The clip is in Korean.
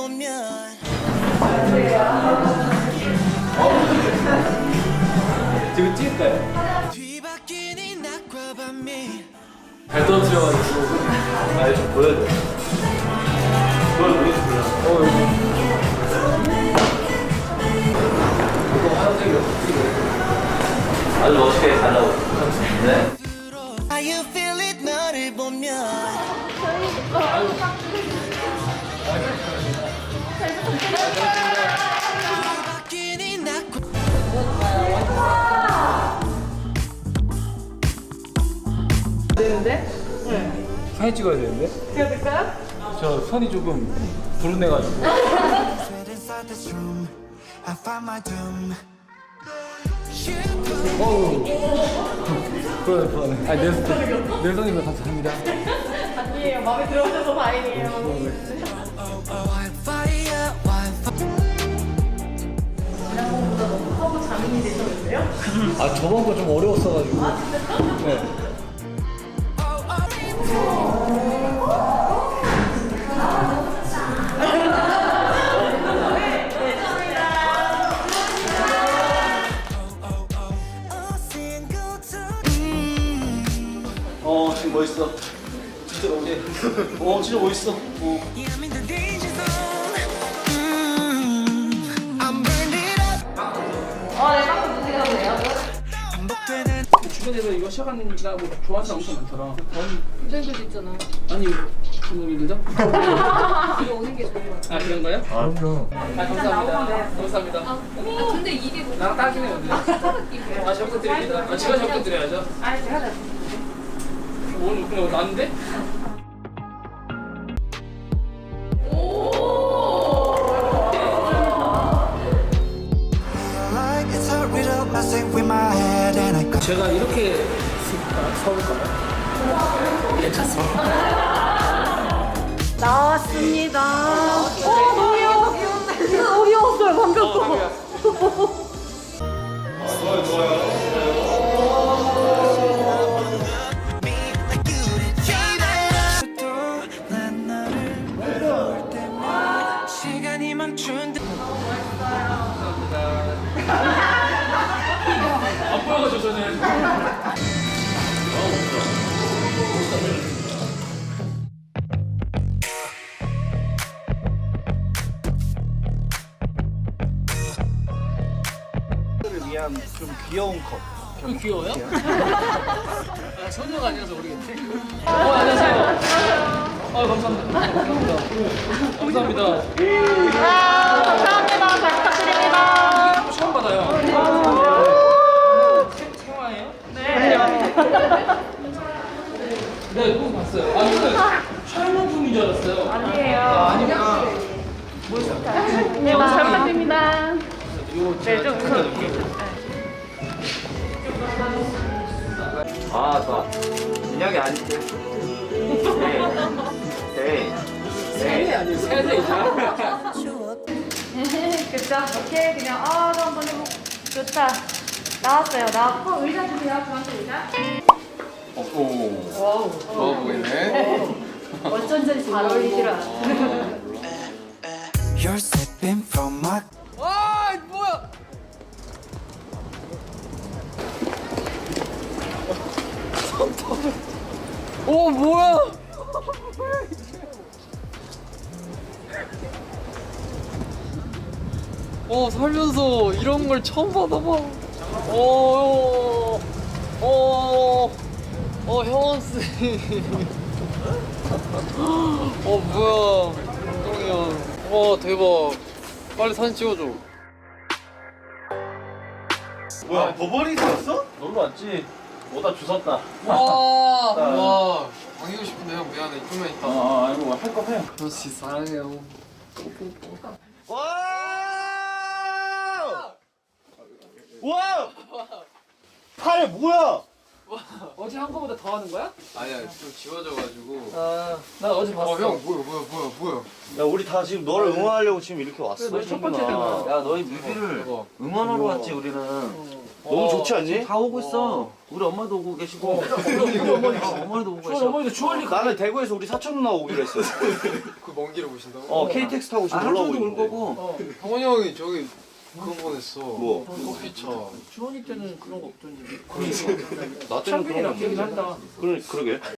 보면 지금 찍을까요? 뒤바뀌는 낮과 밤이 잘 떨어뜨려가지고 아니 좀 보여줘. 보여드리겠습니다. 이거 하얀색이 아주 멋있게 잘 나오고. 네. How you feel it 너를 보면 뒤바뀌는 낮과 되는데? 사진 찍어야 되는데? 제가 될까요? 저 손이 조금 불운해가지고. Straight inside this room I find my doom 불안해. 아니 내 손이면 감사합니다. 아니에요. 마음에 들어오셔서 다행이에요. Wildfire wildfire 지난번보다 너무 커브 장인이 되셨는데요? 아 저번 거 좀 어려웠어가지고. 네. 지금 멋있어. 진짜 진짜 멋있어. I'm in the danger zone I'm burning up 네, 깜짝 놀라세요. 반복되는 주변에서 이거 시작하는 나 뭐 좋아하는 사람 엄청 많더라. 부장들도 있잖아. 아니 감독님들죠? 이거 오는 게 좋은 것 같아. 아 그런 거요? 아, 그럼. 아 감사합니다. 감사합니다. 근데 이게 뭐 나랑 딱이네 오늘. 아 잘 부탁드립니다. 아 제가 잘 부탁드려야죠. 아, 제가 다 오늘 그냥 나는데? like it's a riddle messing with my head and I go 제가 이렇게 서볼까요? 괜찮습니다. 나왔습니다. 너무 귀여워. 너무 귀여웠어요. 방금 거. me like you did baby 난 너를 볼 때마다 시간이 멈춘 듯 안 보여가지고 저는. 위한 좀 귀여운 컵. 좀 귀여워요? 아, 소녀가 아니라서 모르겠네. 안녕하세요. 감사합니다. 감사합니다. 감사합니다. 잘 부탁드립니다. 처음 받아요. 생화예요? 네. 네, 그거 봤어요. 아, 근데 촬영용품인 줄 알았어요. 아니에요. 아니구나. 네, 잘 부탁드립니다. 이거 네, 좀 아, 좋아. 민혁이 아닌데. 에이. 세대 이상. 그쵸? 오케이, 그냥, 저 한번 해보고. 좋다. 나왔어요. 나왔고, 의자 주세요. 저한테 의자. 와우. 좋아 보이네. 어쩐지 잘 어울리시라. You're sipping from my 와, 뭐야? 오, 뭐야? 살면서 이런 걸 처음 받아봐. 형원 씨. 뭐야? 똥이 형. 대박. 빨리 사진 찍어줘. 뭐야, 버버리 샀어? 놀러 왔지? 오다 주웠다. 와. 방이고 싶은데 형 미안해. 이쁘면 있다. 아이고, 할 거 해. 그렇지, 사랑해요. 와! 와! 팔에 뭐야? 어제 한 거보다 더 하는 거야? 아니야 좀 지워져가지고. 나 어제 봤어. 형 뭐야. 야, 우리 다 지금 너를 응원하려고 지금 이렇게 왔어. 너희 첫 번째잖아. 야 너희 뮤비를 응원하러 왔지 우리는. 너무 좋지 않니? 다 오고 있어. 우리 엄마도 오고 계시고. 어머니도 오고 주원 계셔. 어머니도 주원이 나는 대구에서 우리 사촌 누나 오기로 했어. 먼 길을 보신다고? KTX 타고 지금 아, 올라오고 하루도 올 있는데. 거고. 형원이 형이 저기 그거 보냈어. 뭐? 커피차. 주원이 때는 그런 거 없던데. 나 때는 그런 거 없는데. 그러게.